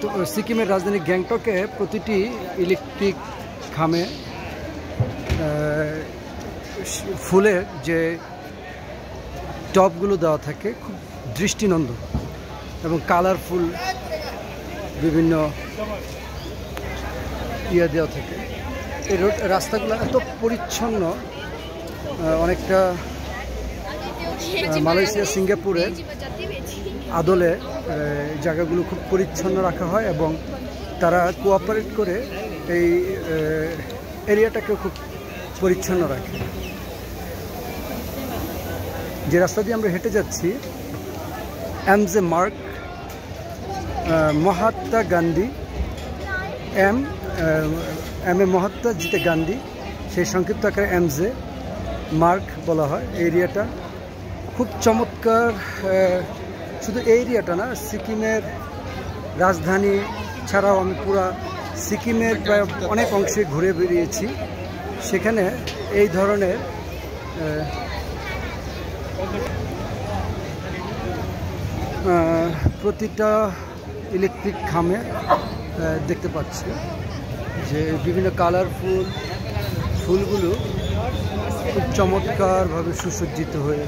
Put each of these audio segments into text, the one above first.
তো সিকিমের রাজধানী গ্যাংটকে প্রতিটি ইলেকট্রিক খামে ফুলের যে টবগুলো দেওয়া থাকে খুব দৃষ্টিনন্দন এবং কালারফুল বিভিন্ন দেওয়া থাকে। এই রাস্তাগুলো এত পরিচ্ছন্ন, অনেকটা মালয়েশিয়া সিঙ্গাপুরের আদলে জায়গাগুলো খুব পরিচ্ছন্ন রাখা হয় এবং তারা কোঅপারেট করে এই এরিয়াটাকে খুব পরিচ্ছন্ন রাখে। যে রাস্তা দিয়ে আমরা হেঁটে যাচ্ছি এমজে মার্গ, মহাত্মা গান্ধী, এম এ মহাত্মা জিতে গান্ধী, সেই সংক্ষিপ্ত আকারে এমজে মার্গ বলা হয়। এরিয়াটা খুব চমৎকার। শুধু এই এরিয়াটা না, সিকিমের রাজধানী ছাড়াও আমি পুরা সিকিমের প্রায় অনেক অংশে ঘুরে বেরিয়েছি। সেখানে এই ধরনের প্রতিটা ইলেকট্রিক খামে দেখতে পাচ্ছি যে বিভিন্ন কালারফুল ফুলগুলো খুব চমৎকারভাবে সুসজ্জিত হয়ে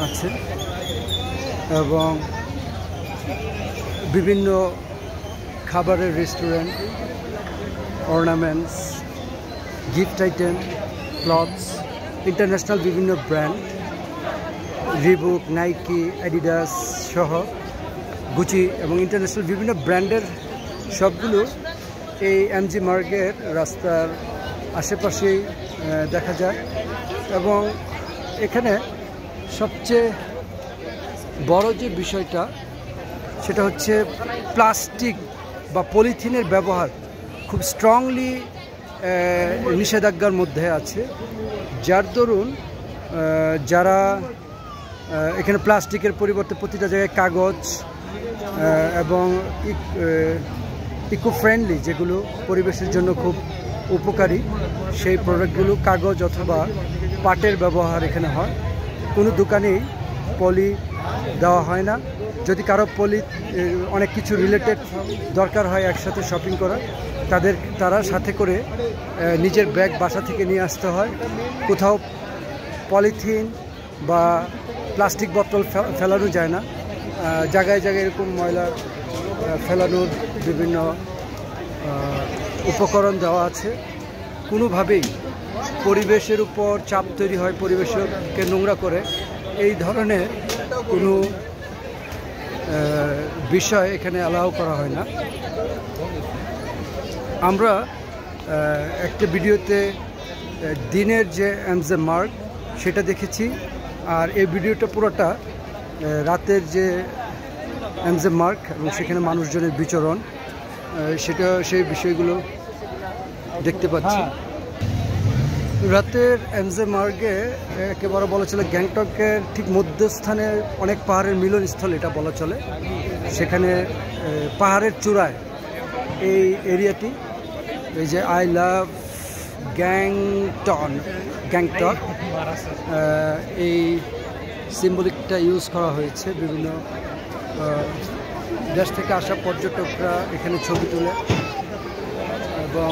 আছে এবং বিভিন্ন খাবারের restaurant, ornaments, gift item, clothes, international বিভিন্ন ব্র্যান্ড, রিবুক, নাইকি, অ্যাডিডাস সহ গুচি এবং ইন্টারন্যাশনাল বিভিন্ন ব্র্যান্ডের সবগুলো এই এমজি মার্গের রাস্তার আশেপাশেই দেখা যায়। এবং এখানে সবচেয়ে বড় যে বিষয়টা সেটা হচ্ছে প্লাস্টিক বা পলিথিনের ব্যবহার খুব স্ট্রংলি নিষেধাজ্ঞার মধ্যে আছে, যার দরুন যারা এখানে প্লাস্টিকের পরিবর্তে প্রতিটা জায়গায় কাগজ এবং ইকো ফ্রেন্ডলি যেগুলো পরিবেশের জন্য খুব উপকারী সেই প্রোডাক্টগুলো কাগজ অথবা পাটের ব্যবহার এখানে হয়। কোনো দোকানেই পলি দেওয়া হয় না। যদি কারো পলি অনেক কিছু রিলেটেড দরকার হয় একসাথে শপিং করার, তারা সাথে করে নিজের ব্যাগ বাসা থেকে নিয়ে আসতে হয়। কোথাও পলিথিন বা প্লাস্টিক বোতল ফেলানো যায় না। জায়গায় জায়গায় এরকম ময়লা ফেলানোর বিভিন্ন উপকরণ দেওয়া আছে। কোনোভাবেই পরিবেশের উপর চাপ তৈরি হয়, পরিবেশকে নোংরা করে, এই ধরনের কোনো বিষয় এখানে অ্যালাউ করা হয় না। আমরা একটা ভিডিওতে দিনের যে এমজে মার্গ সেটা দেখেছি, আর এই ভিডিওটা পুরোটা রাতের যে এমজে মার্গ এবং সেখানে মানুষজনের বিচরণ, সেই বিষয়গুলো দেখতে পাচ্ছি। রাতের এমজে মার্গে একেবারে বলা চলে গ্যাংটকের ঠিক মধ্যস্থানে অনেক পাহাড়ের মিলনস্থল এটা বলা চলে। সেখানে পাহাড়ের চূড়ায় এই এরিয়াটি, এই যে আই লাভ গ্যাংটক, এই সিম্বলিকটা ইউজ করা হয়েছে। বিভিন্ন দেশ থেকে আসা পর্যটকরা এখানে ছবি তোলে এবং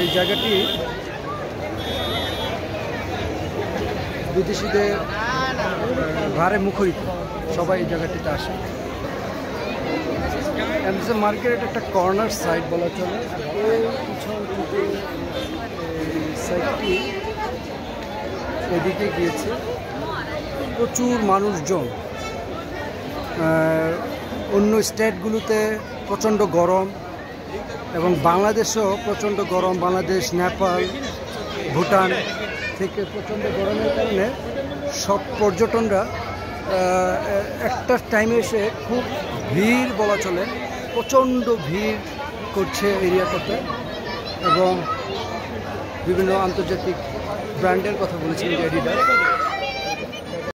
এই জায়গাটি বিদেশিদের ভারে মুখরিত, সবাই এই জায়গাটিতে আসে। এমজে মার্কেট একটা কর্নার সাইড বলা চলে। এই পিছন থেকে সাইডটি এদিকে গিয়েছে, প্রচুর মানুষজন। অন্য স্টেটগুলোতে প্রচণ্ড গরম এবং বাংলাদেশেও প্রচণ্ড গরম। বাংলাদেশ, নেপাল, ভুটান থেকে প্রচণ্ড গরমের কারণে সব পর্যটনরা একটা টাইমে এসে খুব ভিড় বলা চলে, প্রচণ্ড ভিড় করছে এরিয়াটাতে। এবং বিভিন্ন আন্তর্জাতিক ব্র্যান্ডের কথা বলেছিলেন, অ্যাডিডাস।